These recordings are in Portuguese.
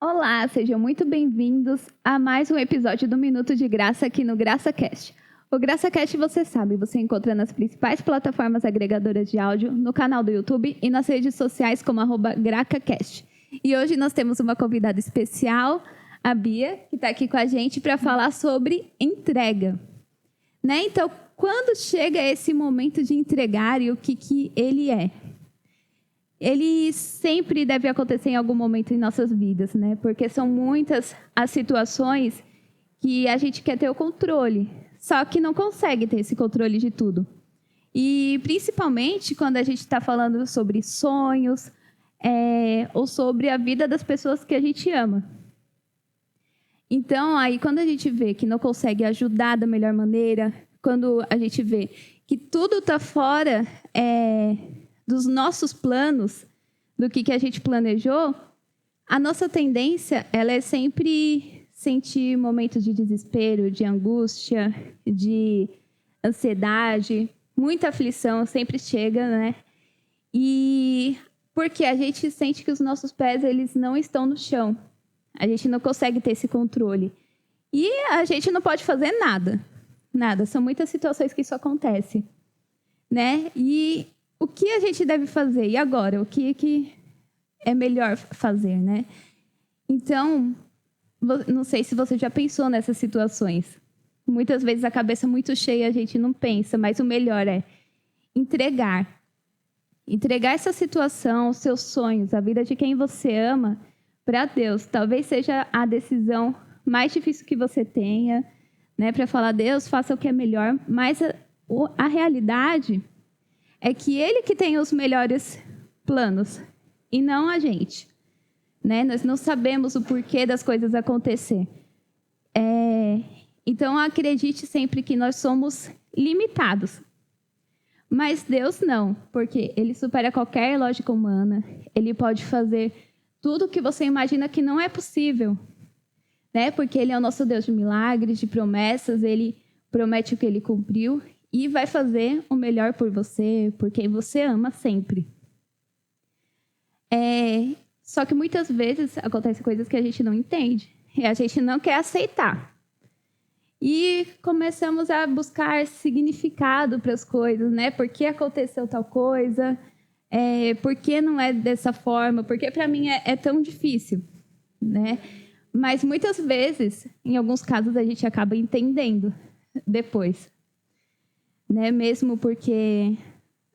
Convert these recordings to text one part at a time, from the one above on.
Olá, sejam muito bem-vindos a mais um episódio do Minuto de Graça aqui no GraçaCast. O GraçaCast, você sabe, você encontra nas principais plataformas agregadoras de áudio, no canal do YouTube e nas redes sociais como @GracaCast. E hoje nós temos uma convidada especial, a Bia, que está aqui com a gente para falar sobre entrega. Então, quando chega esse momento de entregar e o que ele é? Ele sempre deve acontecer em algum momento em nossas vidas, Porque são muitas as situações que a gente quer ter o controle, só que não consegue ter esse controle de tudo. E principalmente quando a gente está falando sobre sonhos ou sobre a vida das pessoas que a gente ama. Então, aí quando a gente vê que não consegue ajudar da melhor maneira, quando a gente vê que tudo está fora dos nossos planos, do que a gente planejou, a nossa tendência ela é sempre sentir momentos de desespero, de angústia, de ansiedade, muita aflição sempre chega, E porque a gente sente que os nossos pés eles não estão no chão, a gente não consegue ter esse controle e a gente não pode fazer nada. São muitas situações que isso acontece, E o que a gente deve fazer? E agora? O que é melhor fazer, Então, não sei se você já pensou nessas situações. Muitas vezes a cabeça muito cheia a gente não pensa, mas o melhor é entregar. Entregar essa situação, os seus sonhos, a vida de quem você ama para Deus. Talvez seja a decisão mais difícil que você tenha, Para falar, Deus, faça o que é melhor. Mas a realidade é que Ele que tem os melhores planos e não a gente. Nós não sabemos o porquê das coisas acontecer. Então, acredite sempre que nós somos limitados. Mas Deus não, porque Ele supera qualquer lógica humana. Ele pode fazer tudo o que você imagina que não é possível. Porque Ele é o nosso Deus de milagres, de promessas. Ele promete o que Ele cumpriu e vai fazer o melhor por você, por quem você ama sempre. Só que muitas vezes acontecem coisas que a gente não entende e a gente não quer aceitar. E começamos a buscar significado para as coisas, Por que aconteceu tal coisa? Por que não é dessa forma? Porque para mim é tão difícil, Mas muitas vezes, em alguns casos, a gente acaba entendendo depois. Mesmo porque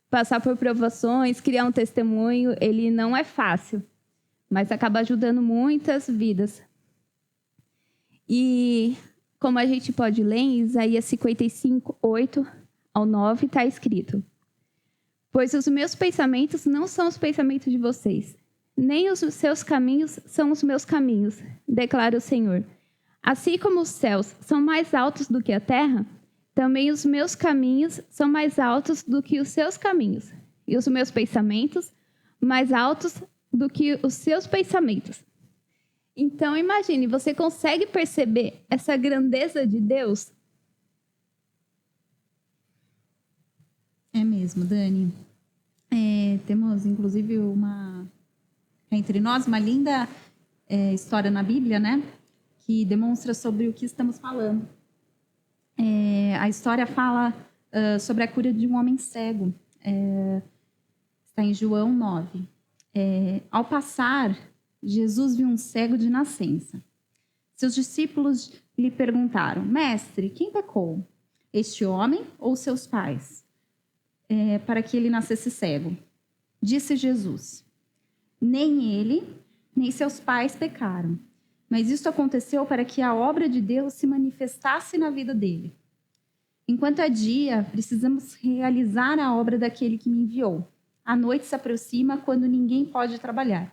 passar por provações, criar um testemunho, ele não é fácil, mas acaba ajudando muitas vidas. E como a gente pode ler em Isaías 55, 8-9, está escrito: pois os meus pensamentos não são os pensamentos de vocês, nem os seus caminhos são os meus caminhos, declara o Senhor. Assim como os céus são mais altos do que a terra, também os meus caminhos são mais altos do que os seus caminhos, e os meus pensamentos mais altos do que os seus pensamentos. Então, imagine, você consegue perceber essa grandeza de Deus? É mesmo, Dani. Temos, inclusive, entre nós, uma linda história na Bíblia, Que demonstra sobre o que estamos falando. A história fala sobre a cura de um homem cego. Está em João 9. Ao passar, Jesus viu um cego de nascença. Seus discípulos lhe perguntaram: Mestre, quem pecou? Este homem ou seus pais? Para que ele nascesse cego. Disse Jesus: nem ele, nem seus pais pecaram. Mas isso aconteceu para que a obra de Deus se manifestasse na vida dele. Enquanto é dia, precisamos realizar a obra daquele que me enviou. A noite se aproxima quando ninguém pode trabalhar.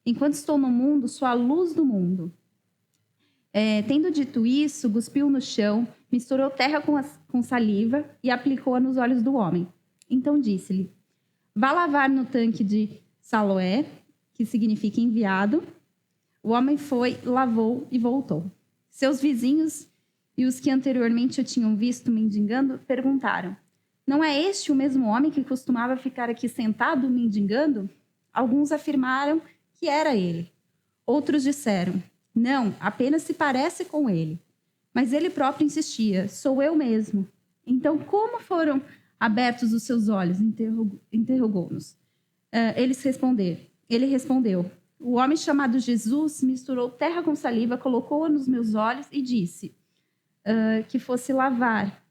Enquanto estou no mundo, sou a luz do mundo. Tendo dito isso, cuspiu no chão, misturou terra com saliva e aplicou-a nos olhos do homem. Então disse-lhe: vá lavar no tanque de Siloé, que significa enviado. O homem foi, lavou e voltou. Seus vizinhos e os que anteriormente o tinham visto mendigando perguntaram: não é este o mesmo homem que costumava ficar aqui sentado mendigando? Alguns afirmaram que era ele. Outros disseram: não, apenas se parece com ele. Mas ele próprio insistia: sou eu mesmo. Então, como foram abertos os seus olhos? Interrogou-nos. Ele respondeu: o homem chamado Jesus misturou terra com saliva, colocou-a nos meus olhos e disse que fosse lavar.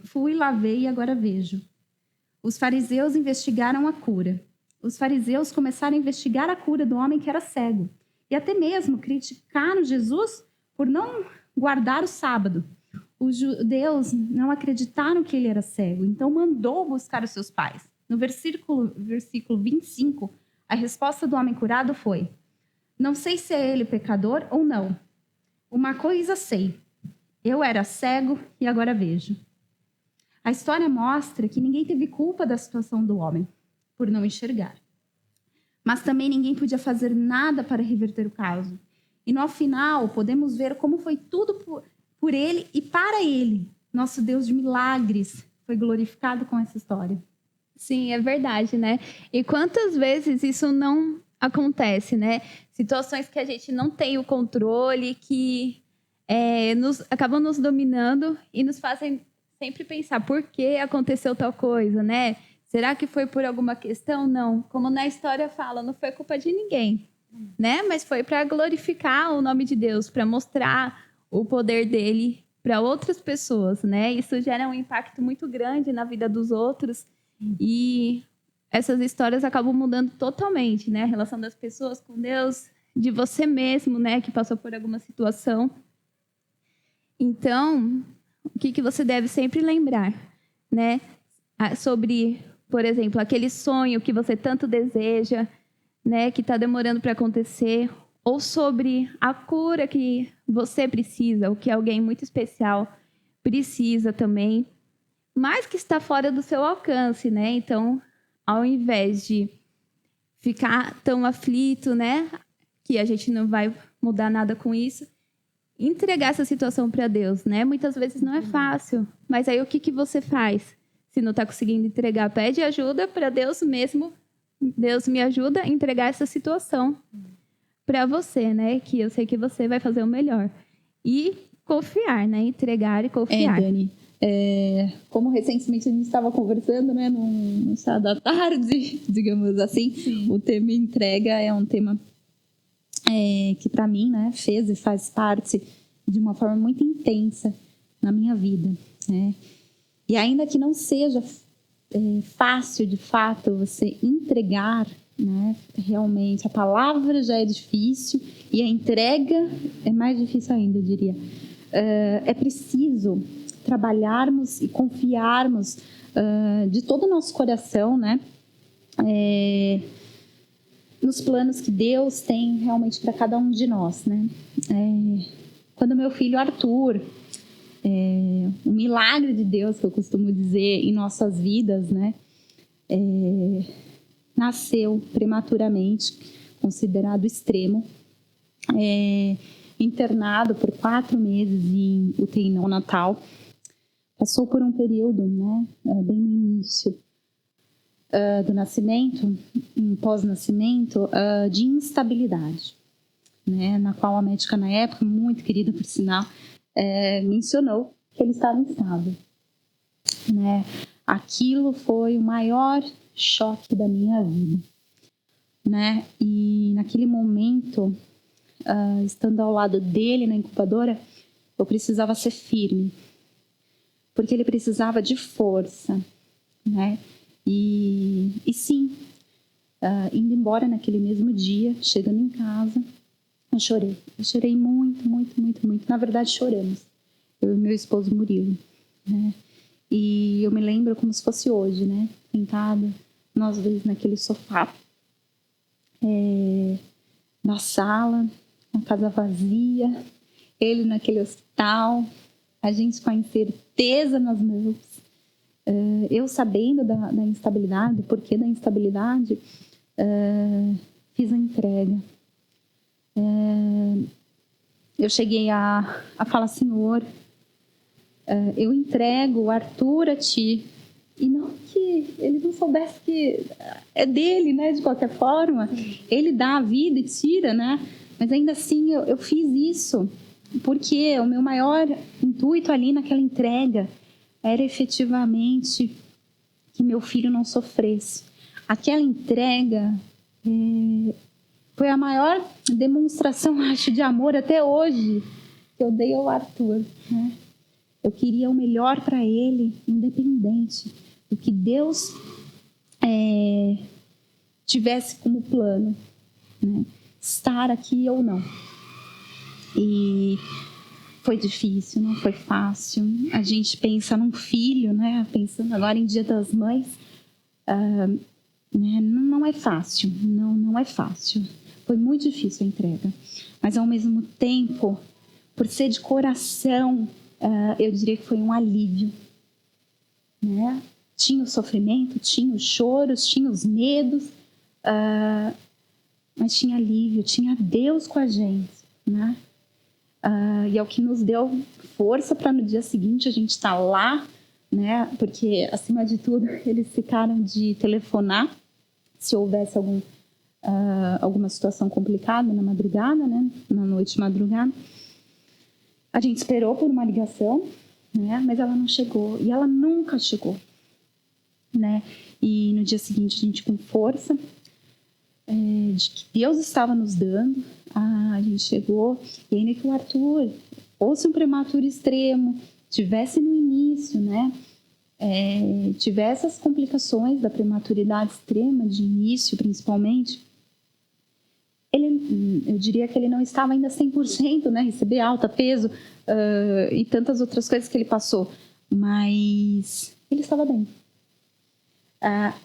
Fui, lavei e agora vejo. Os fariseus investigaram a cura. Os fariseus começaram a investigar a cura do homem que era cego. E até mesmo criticaram Jesus por não guardar o sábado. Os judeus não acreditaram que ele era cego, então mandou buscar os seus pais. No versículo 25, a resposta do homem curado foi: não sei se é ele pecador ou não. Uma coisa sei, eu era cego e agora vejo. A história mostra que ninguém teve culpa da situação do homem por não enxergar. Mas também ninguém podia fazer nada para reverter o caso. E no final, podemos ver como foi tudo por ele e para ele. Nosso Deus de milagres foi glorificado com essa história. Sim, é verdade, né? E quantas vezes isso não acontece, né? Situações que a gente não tem o controle, que acabam nos dominando e nos fazem sempre pensar por que aconteceu tal coisa, né? Será que foi por alguma questão? Não. Como na história fala, não foi culpa de ninguém, né? Mas foi para glorificar o nome de Deus, para mostrar o poder dele para outras pessoas, né? Isso gera um impacto muito grande na vida dos outros e essas histórias acabam mudando totalmente, né? A relação das pessoas com Deus, de você mesmo, né? Que passou por alguma situação. Então, o que você deve sempre lembrar, né? Sobre, por exemplo, aquele sonho que você tanto deseja, né? Que está demorando para acontecer. Ou sobre a cura que você precisa, ou que alguém muito especial precisa também, mas que está fora do seu alcance, né? Então, ao invés de ficar tão aflito, né? Que a gente não vai mudar nada com isso, entregar essa situação para Deus, né? Muitas vezes não é fácil, mas aí o que você faz? Se não está conseguindo entregar, pede ajuda para Deus mesmo. Deus me ajuda a entregar essa situação para você, né? Que eu sei que você vai fazer o melhor. E confiar, né? Entregar e confiar. Dani, como recentemente a gente estava conversando, né? No chá da tarde, digamos assim, sim, o tema entrega é um tema que para mim, né? Fez e faz parte de uma forma muito intensa na minha vida, né? E ainda que não seja fácil, de fato, você entregar, né? Realmente, a palavra já é difícil e a entrega é mais difícil ainda, eu diria. É preciso trabalharmos e confiarmos de todo o nosso coração, né? Nos planos que Deus tem realmente para cada um de nós, né? Quando meu filho Arthur, um milagre de Deus, que eu costumo dizer, em nossas vidas, né? Nasceu prematuramente, considerado extremo, internado por 4 meses em UTI neonatal. Passou por um período, né, bem no início do nascimento, um pós-nascimento, de instabilidade, né, na qual a médica na época, muito querida por sinal, mencionou que ele estava instável, né? Aquilo foi o maior choque da minha vida, né? E naquele momento, estando ao lado dele na incubadora, eu precisava ser firme, porque ele precisava de força, né? E sim, indo embora naquele mesmo dia, chegando em casa, eu chorei muito, muito, muito, muito. Na verdade, choramos, eu e meu esposo Murilo, né? E eu me lembro como se fosse hoje, né? Sentada, nós dois naquele sofá, na sala, na casa vazia, ele naquele hospital, a gente com a incerteza nas mãos, eu sabendo da instabilidade, porque da instabilidade, fiz a entrega. Eu cheguei a falar: Senhor, eu entrego o Arthur a Ti, E não que ele não soubesse que é dele, né? De qualquer forma. Ele dá a vida e tira, né? Mas ainda assim eu fiz isso. Porque o meu maior intuito ali naquela entrega era efetivamente que meu filho não sofresse. Aquela entrega foi a maior demonstração, acho, de amor até hoje que eu dei ao Arthur, né? Eu queria o melhor para ele, independente do que Deus tivesse como plano, né? Estar aqui ou não. E foi difícil, não foi fácil. A gente pensa num filho, né? Pensando agora em Dia das Mães, né? Não é fácil, não é fácil. Foi muito difícil a entrega, mas ao mesmo tempo, por ser de coração, eu diria que foi um alívio, né? Tinha o sofrimento, tinha os choros, tinha os medos, mas tinha alívio, tinha Deus com a gente, né? E é o que nos deu força para no dia seguinte a gente estar lá, né? Porque, acima de tudo, eles ficaram de telefonar se houvesse alguma situação complicada na madrugada, né? Na noite de madrugada. A gente esperou por uma ligação, né? Mas ela não chegou. E ela nunca chegou, né? E no dia seguinte a gente, com força de que Deus estava nos dando, a gente chegou. E ainda que o Arthur fosse um prematuro extremo, tivesse no início, né? Tivesse as complicações da prematuridade extrema, de início principalmente, eu diria que ele não estava ainda 100%, né? Receber alta, peso e tantas outras coisas que ele passou, mas ele estava bem.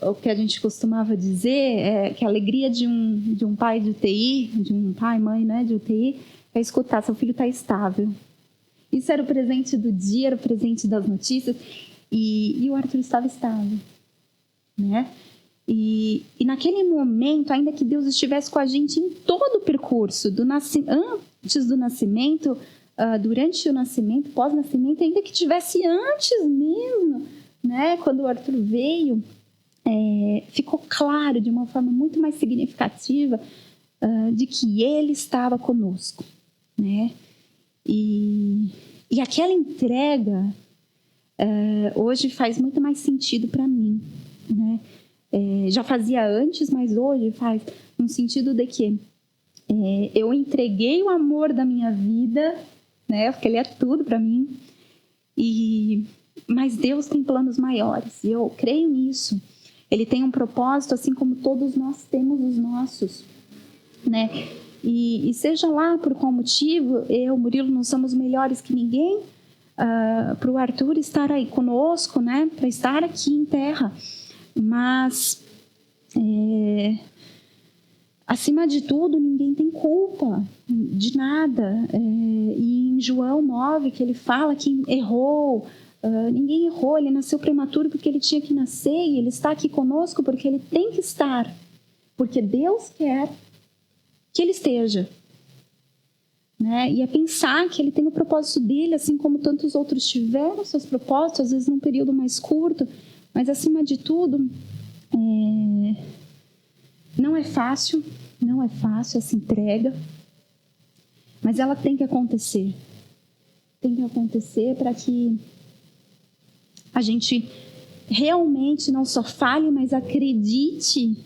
O que a gente costumava dizer é que a alegria de um pai de UTI, de um pai, mãe, né, de UTI, é escutar: seu filho está estável. Isso era o presente do dia, era o presente das notícias, e o Arthur estava estável, né? E naquele momento, ainda que Deus estivesse com a gente em todo o percurso, antes do nascimento, durante o nascimento, pós-nascimento, ainda que tivesse antes mesmo, né? Quando o Arthur veio, ficou claro de uma forma muito mais significativa de que Ele estava conosco, né? E aquela entrega hoje faz muito mais sentido para mim, né? Já fazia antes, mas hoje faz no sentido de que eu entreguei o amor da minha vida, né? Porque Ele é tudo para mim. Mas Deus tem planos maiores, e eu creio nisso. Ele tem um propósito, assim como todos nós temos os nossos, né? E seja lá por qual motivo, eu, Murilo, não somos melhores que ninguém para o Arthur estar aí conosco, né? Para estar aqui em terra. Mas, acima de tudo, ninguém tem culpa de nada. E em João 9, que ele fala que errou, ninguém errou, ele nasceu prematuro porque ele tinha que nascer, e ele está aqui conosco porque ele tem que estar, porque Deus quer que ele esteja, né? E é pensar que ele tem o propósito dele, assim como tantos outros tiveram seus propósitos, às vezes num período mais curto, mas acima de tudo, não é fácil essa entrega, mas ela tem que acontecer. Tem que acontecer para que a gente realmente não só fale, mas acredite,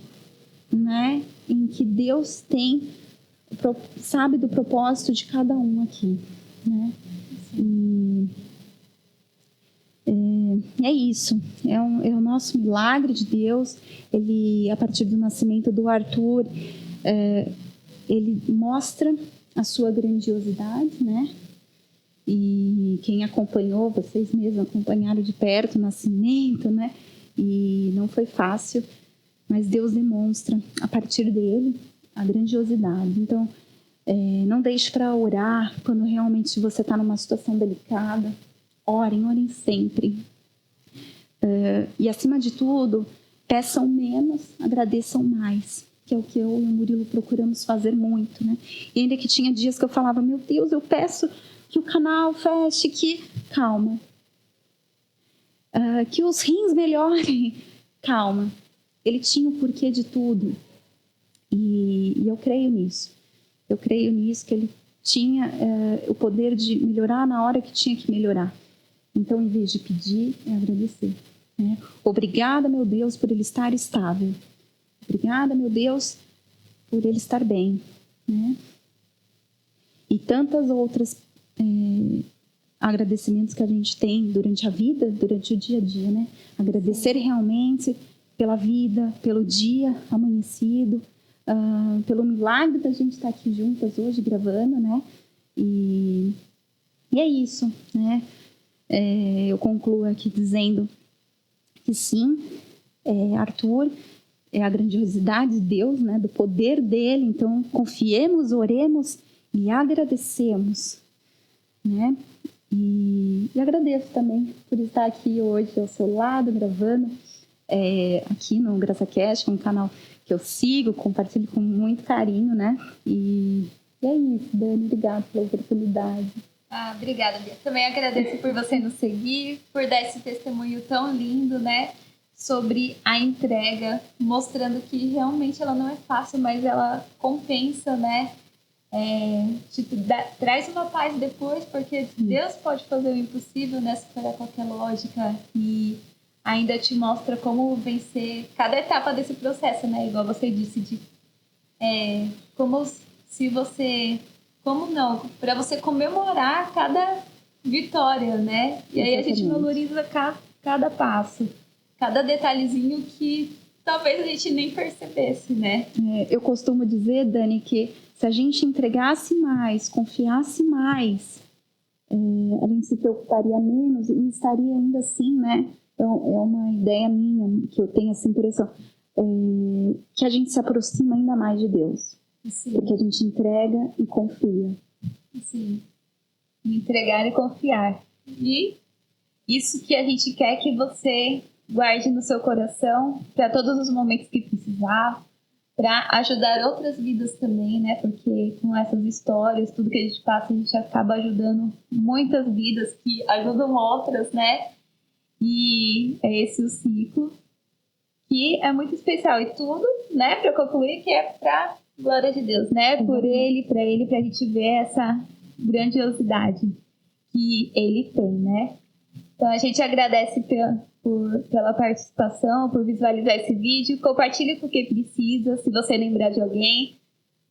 né, em que Deus sabe do propósito de cada um aqui, né? E é isso, é o nosso milagre de Deus. Ele, a partir do nascimento do Arthur, ele mostra a sua grandiosidade, né? E quem acompanhou, vocês mesmos acompanharam de perto o nascimento, né? E não foi fácil, mas Deus demonstra a partir dele a grandiosidade. Então, não deixe para orar quando realmente você está numa situação delicada. Orem sempre. E, acima de tudo, peçam menos, agradeçam mais, que é o que eu e o Murilo procuramos fazer muito, né? E ainda que tinha dias que eu falava: meu Deus, eu peço que o canal feche, que... Calma. que os rins melhorem. Calma, ele tinha o porquê de tudo. E eu creio nisso. Eu creio nisso, que ele tinha o poder de melhorar na hora que tinha que melhorar. Então, em vez de pedir, é agradecer. Né? Obrigada, meu Deus, por ele estar estável. Obrigada, meu Deus, por ele estar bem. Né? E tantas outras agradecimentos que a gente tem durante a vida, durante o dia a dia. Né? Agradecer realmente pela vida, pelo dia amanhecido, pelo milagre da gente estar aqui juntas hoje gravando, né? E é isso, né? Eu concluo aqui dizendo que sim, Arthur é a grandiosidade de Deus, né? Do poder dele. Então, confiemos, oremos e agradecemos, né? E agradeço também por estar aqui hoje ao seu lado, gravando aqui no GraçaCast, um canal que eu sigo, compartilho com muito carinho, né? E é isso, Dani, obrigada pela oportunidade. Obrigada, Bia. Também agradeço por você nos seguir, por dar esse testemunho tão lindo, né? Sobre a entrega, mostrando que realmente ela não é fácil, mas ela compensa, né? Traz uma paz depois, porque Deus pode fazer o impossível, né? Superar qualquer lógica, e ainda te mostra como vencer cada etapa desse processo, né? Igual você disse, para você comemorar cada vitória, né? E aí a gente valoriza cada passo, cada detalhezinho que talvez a gente nem percebesse, né? Eu costumo dizer, Dani, que se a gente entregasse mais, confiasse mais, a gente se preocuparia menos e estaria ainda assim, né? É uma ideia minha, que eu tenho essa impressão, que a gente se aproxima ainda mais de Deus. Sim. Porque a gente entrega e confia. Sim. Entregar e confiar. E isso que a gente quer que você guarde no seu coração para todos os momentos que precisar, para ajudar outras vidas também, né? Porque com essas histórias, tudo que a gente passa, a gente acaba ajudando muitas vidas que ajudam outras, né? E é esse o ciclo, que é muito especial. E tudo, né, para concluir, que é para glória de Deus, né? Por ele, para a gente ver essa grandiosidade que ele tem, né? Então a gente agradece pela participação, por visualizar esse vídeo. Compartilhe com quem precisa, se você lembrar de alguém.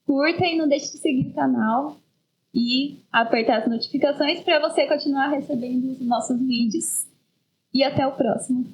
Curta e não deixe de seguir o canal e apertar as notificações para você continuar recebendo os nossos vídeos. E até o próximo.